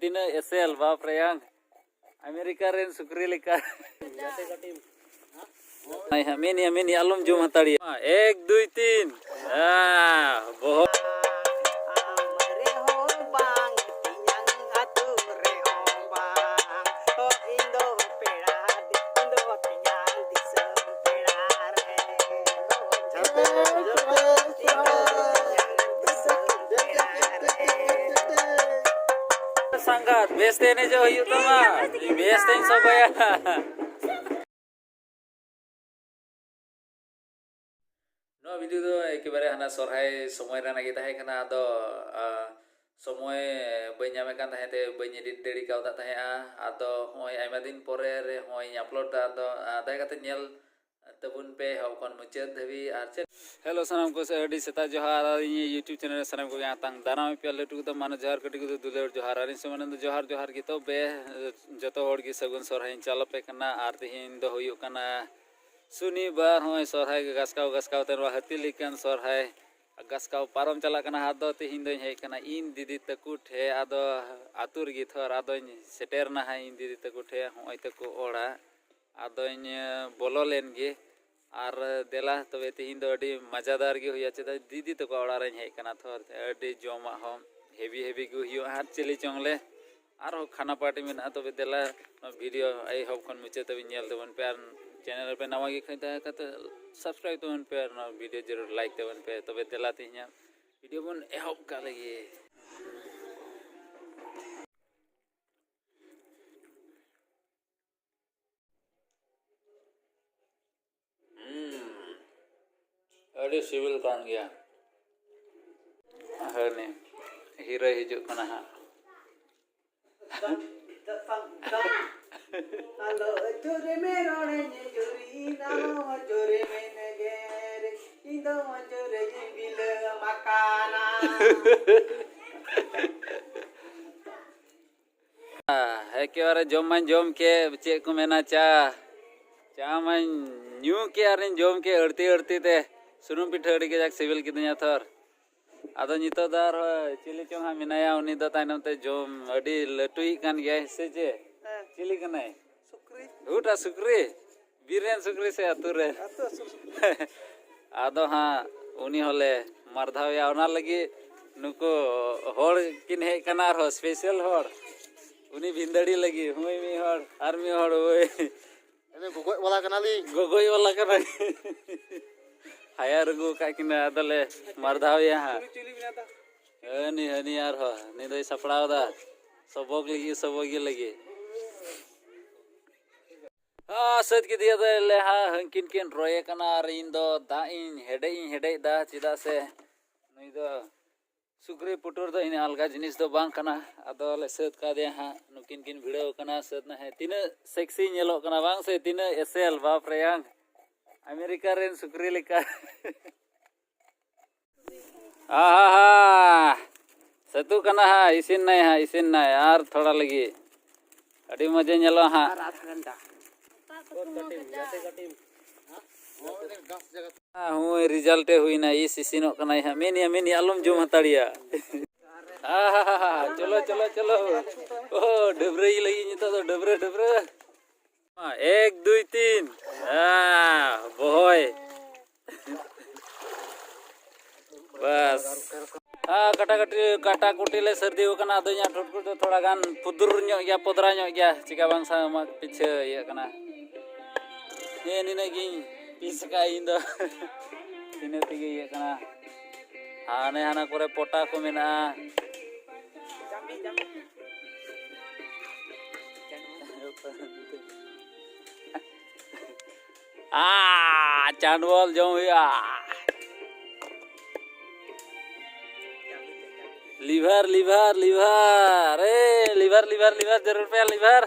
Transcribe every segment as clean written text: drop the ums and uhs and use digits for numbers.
Tina SL Bap Rayang Amerika ren sukri leka Amini alum jum hatari 1 2 3 बहुत sangat best ini jo yuk teman best ini sobaya no video do ekibare hana sorhai somoy rana kita hai kana ado somoy banya mekan tahe te banya dideri kau tak tahe ado hoy aima din pore re hoy upload da ado dai kate nyel tabun pe hokon muchet dhabi arche hello sanam ko adi seta johar ini youtube channel sanam ko atang dana me pe letu to man johar kati ko duler johar ari seman do johar gitu be joto hor gi sagun sorhai chalo pe kana arti hin do hoyu kana Suni bar hoy sorhai gaskau ten hati likan sorhai gaskau parom chala kana hado te hindoy hei kana in didi takut he ado atur gi thor ado seter na hai in didi takut he hoy taku ora ado bolo len gi ar dela tobe te hindo adi mazadar gi hoya cheda didi taku ora ren hei kana thor adi joma hom heavy gi hiyo har chili chongle ar khana party min tobe dela video ai hob kon muche tobe nyel dobon per channel पे नवा की खैता है तो subscribe तो पे ना video जरूर like तो पे तबे दिलाते हैं वीडियो बन एहब का लगे अरे सिविल कान गया हरने हीरो हिजुक कना हा Hello, jore me rone ne jori na jore me negere indo jore bil makana है के बारे जोम के चे को मेना चा मन न्यू के अरे जोम के अड़ती ते सुनुम पिठा अड़ी के जाक सिविल किदया थर आदो नितो दार चिली चोंग हा मिनाया उनी द ताइनम ते जोम अड़ी लटुई कान गया से जे चिली कनाय उटा सुक्री बीरेन सुक्री से अतुरे आदो हाँ उनी होले मरधाव या ओना लगी नुको होड़ किन हे कनार हो स्पेशल होड़ उनी भिंदड़ी लगी हुई मी होड़ आर्मी होड़ ओए ini gogoi wala kanali Gogoi वाला कना हायर गो का किन आदले मरधाव या हनी यार हो नि दई सपड़ाव दा सबोग लगी सद के दिया ले किन रोये कना और इन दो दा इन हेडे दा चिदा से नई दो सुक्री पुटुर दो इन अलगा जिनिस दो बांग कना अदो ले सद का दे हा नुकिन भिड़ो कना सद ना है तीन सेक्सी नेलो कना बांग से तीन एसएल बाप रेयांग अमेरिका रेन सुक्री लेका सतु कना हा इसिन ना यार थोड़ा लगी अड़ी मजे नेलो हा हूँ रिजल्ट हुई ना इस सीनो कना है मेनी आलम जुम हताड़िया चलो ओ डबरे लगी नितो तो डबरे 1 2 3 बोय बस काटा कुटी ले सर्दी होकना दो या ठुटकुट तो थोड़ा गान पुदुर ᱧᱚᱜ गया पदरा ᱧᱚᱜ गया चिका बांग सा मा पीछे ये कना ये निने गिन पीस का इंदो तिने तिगे ये कना हाने हाना करे पोटा को मेना चांदवल जो हुआ लिवर जरूर पे लिवर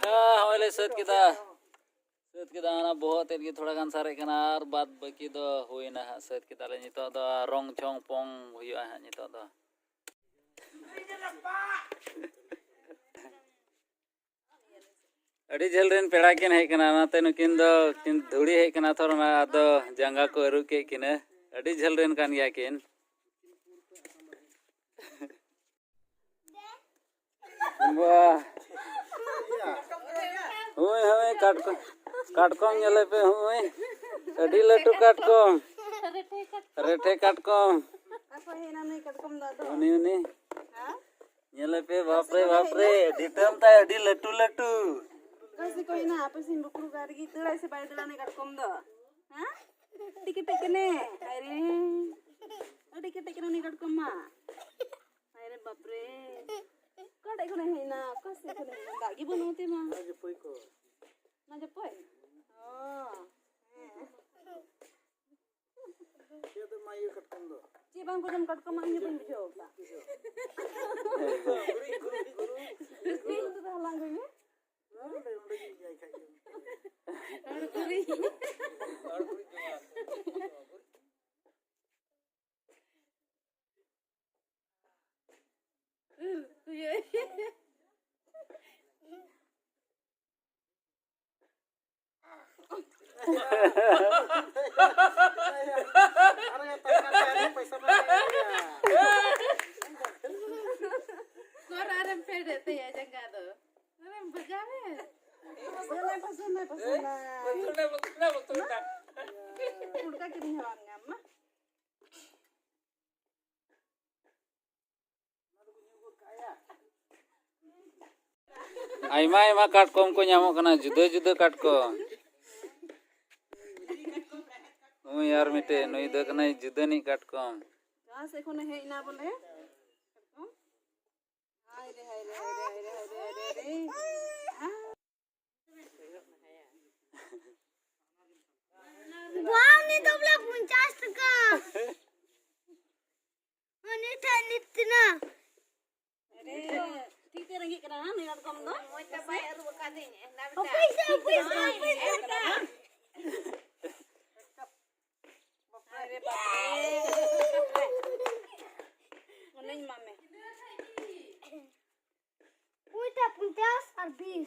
हमारे सद kita ना बहुत इनकी थोड़ा गान सारे कना और बात बाकी दो हुई ना सद kita ले नितो दो रोंग चोंग पोंग हुआ है नितो दो अड़ी झल रेन पेड़ा किन है कना ना ते नुकिन दो किन धुड़ी है कना थोर ना आदो जंगा को अरु के किने अड़ी झल रेन कान गया किन Wah. Hui katkom nyele pe hui. Adi latu katkom. Rete katkom. Apa hina nih katkom dado? Uni. Nyele pe bapre. Ditam tay adi latu. Kasi ko hina apa sih bukru kari gitu lah se bayar nih katkom do. Hah? Dikit ne. Aire. Dikit nih katkom mah. Aire bapre. Kada ko nih hina kasi ko nih enggak gibon uti mah. Najepoi ko. Najepoi. Oh. Dia tuh mayu katkom do. Cibang ko jam katkom mah ini pun bijau ta. Guru itu dah langgar ni. Aima katkom ko nyamok kana juda katkom. Yar mite nui do kana juda ni katkom. Gas ekhone hei na bole. Katkom. Hai re. Wow, ni dobla 50 taka. Ani tani tina. Are ठीक है रंगी करा नहीं katkom do. Paisa. Aire bapre. Onen mame. Uita 50 और 20.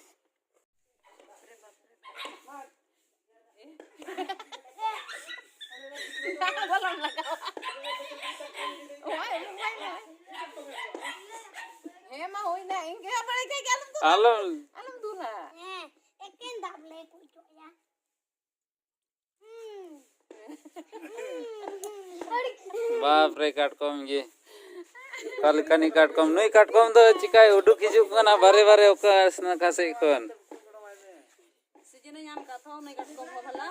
Alam dula. Ekin dable kucho ya. bapre katkom ge. Kali katkom nui katkom do cikai uduk hijuk kana bare oka asna kase kon. Sijine nyam kathau नहीं katkom ko bhala.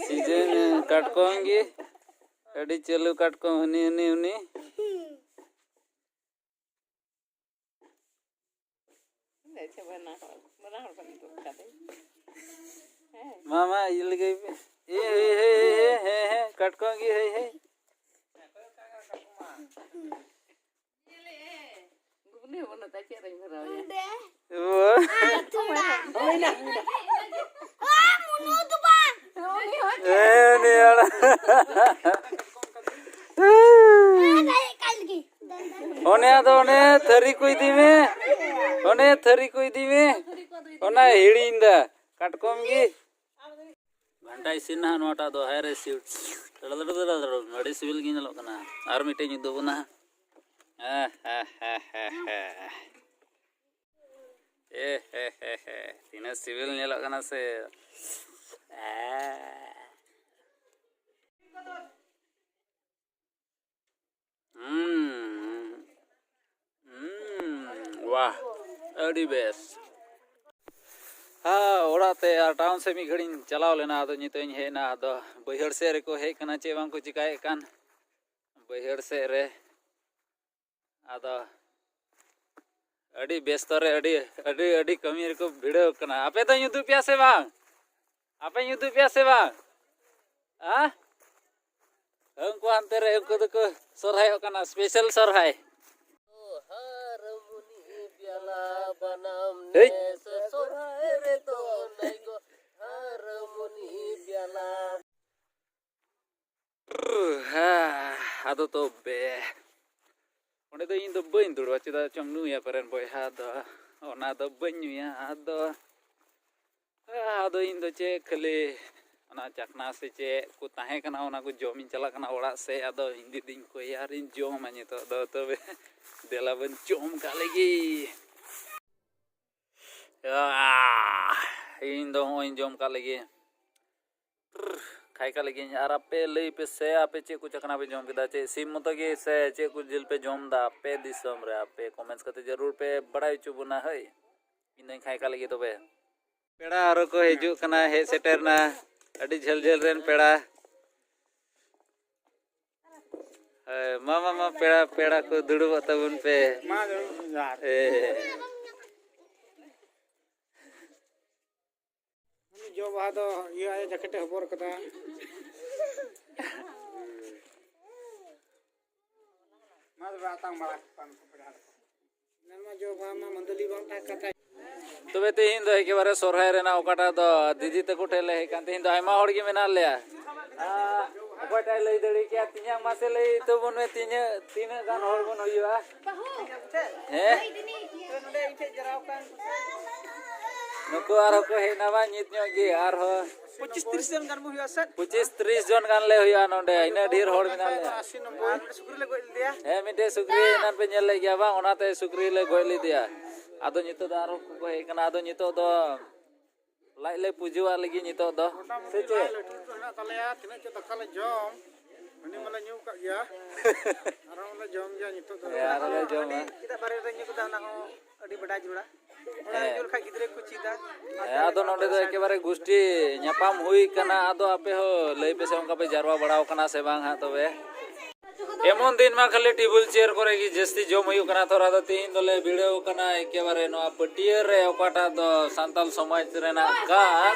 Season katkom ge. Adi chalu katkom huni. Mama il gei pe. He katkom ge he. Gubne bana ta che rai bhara ya. Wah. Oina. Munu tu ba. Ni ala. Kalgi. One thari koi dime. Ona hirinda katkom gi घंटा इसिन ना NOTA दो है रे सीट नडी civil gi nyalok kana ar mite nyudu buna tina civil nyalok kana se wah adi best हाँ ओराते town से मी घड़ी चलाव लेना आदो नितो हेना आदो बहर से रे को हे कना चे बांग को चिकाए कान बहर से रे आदो अडी व्यस्त रे अडी कमी रे को भिड़ो कना आपे तो युद्ध पिया से बांग आ हमको अंतर रे को तो सरहाय कना special सरहाय Aduh tobe, onde tuh indo bain dulu, cita congnu ya peren boy ada, ona ada banyu ya ada, aduh indo cek kali, ना चखना से चे को ताहे कना ओना को जम इन चला कना ओड़ा से आदो हिंदी दिन को यार इन जम माने तो दो तबे देला बन जम का लगी इन दो इन जम का लगी खाई का लगी यार आपे लई पे से आपे चे को चखना पे जम केदा चे सिम मतो के से चे को जिल पे जम दा पे दिसम रे आपे कमेंट्स करते जरूर पे बड़ाई चुबुना है इन खाई का लगी तबे पेड़ा आरो को हिजु कना हे सेटर ना अड़ी झल झल रेन पेड़ा मामा पेड़ा पेड़ा को दुड़ब तबुन पे जो वहाँ तो ये आया जैकेट हबोर कदा माद बातांग बड़ा पान पेड़ा नरमा जो वहाँ मंदली बांटा कथा तबे तेहिन दो एकेबारे सोरहाय रेना ओकाटा दो दीदी तको ठेले हे कान तेहिन दो आयमा होड़ गे मेना लेया ओकाटा लई दड़ी के तिन्या मासे लई तो बन में तीन गान होड़ बन होइबा हे नुको आरो को हे नाबा नित न्यो गे आर हो 25-30 जन गान मुहिया सर 25-30 जन गान ले होइया नोंडे इना ढेर होड़ मेना ले 80 नंबर सुकुरी ले गोल दिया हे मिटे सुक्री नन पे नेल ले गया बा ओनाते सुक्री ले गोल दिया आदो नितो दा आरो को हे कना आदो नितो दो लाई ले पूजुआ लगी नितो दो से चे ना तलेया तिना के दखा ले जम मनी मला न्यू का गया आरो मला जम गया नितो दो यार ले जम kita bare re न्यू को ना हो अडी बड़ा जुड़ा ओना जुल खा गिदरे को चीदा आदो नोंडे दो एकेबारे गुष्टी न्यापाम हुई कना आदो आपे हो लई पे से उनका पे जारवा बड़ाव कना से बांग हा तबे एमन दिन में खाली टेबल चेयर करे की जस्ती जम हुई कना थोड़ा दो तीन दोले वीडियो कना एकेबारे नो पटियर रे ओकाटा दो सांताल समाज रेना गान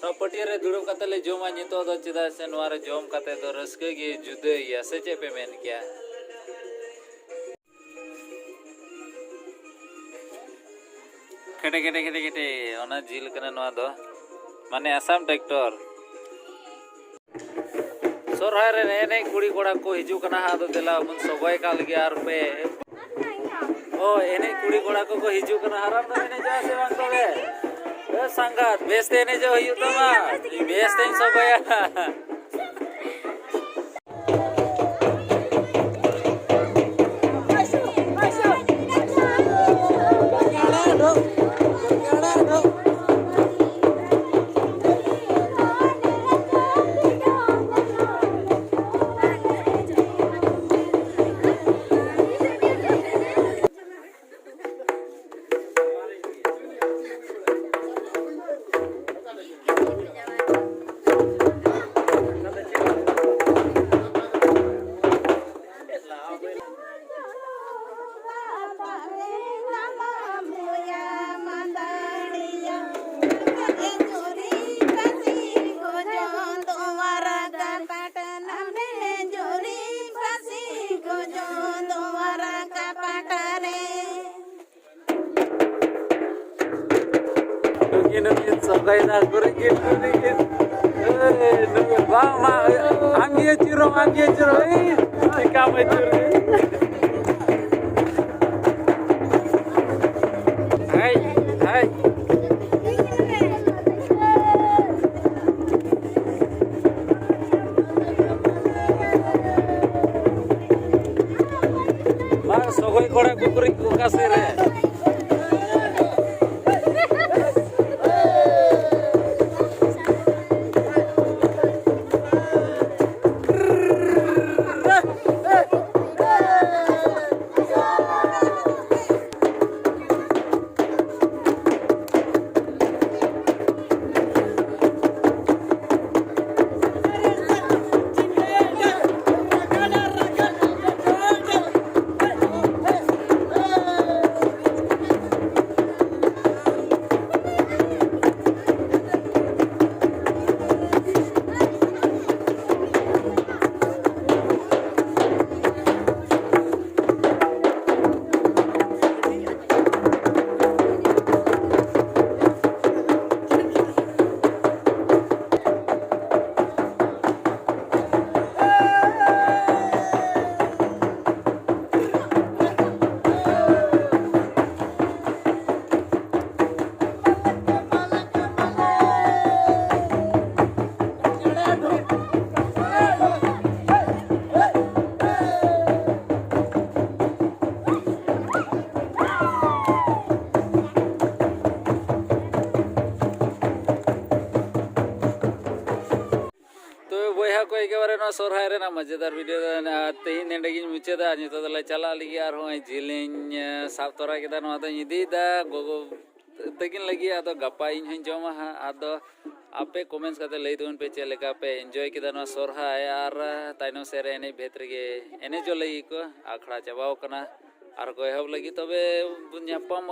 तो पटियर रे दुड़ब कते ले जमा नितो दो चिदा से नोरे जम कते दो रस्के गे जुदे या से चे पे मेन क्या केटे केटे केटे केटे ओना झील कना नोआ दो माने आसाम ट्रैक्टर सोरहाय रे ने कुड़ी कोड़ा को हिजु कना आदो देला मन सबय का लगे आर पे ओ एने कुड़ी कोड़ा को हिजु कना हराम दो ने जा से बांग तबे ए संगात बेस्ते ने जो हियु तमा बेस्ते सबय सबय ना करे के बा मा आंगे चिरो ए का मैं चिरो हाय हाय मा सबय कोड़ा कुकुरी को कासे रे तो बया को एकेबारे ना सोरहाय रे ना मजेदार वीडियो तेहिन नेंडे गिन मुचादा नितो दले चला लगी आर होय जिलिन साब तोरा केदा नवा दो इदीदा गोगो तगिन लगी आदो गपा इन हन जमा हा आदो आपे कमेंट्स करते लई दोन पे चले का पे एंजॉय केदा नवा सोरहाय आर ताइनो सेरे एने भेतर गे एने जो लगी को आखड़ा चबाव कना आर को एहब लगी तबे बुन्या पम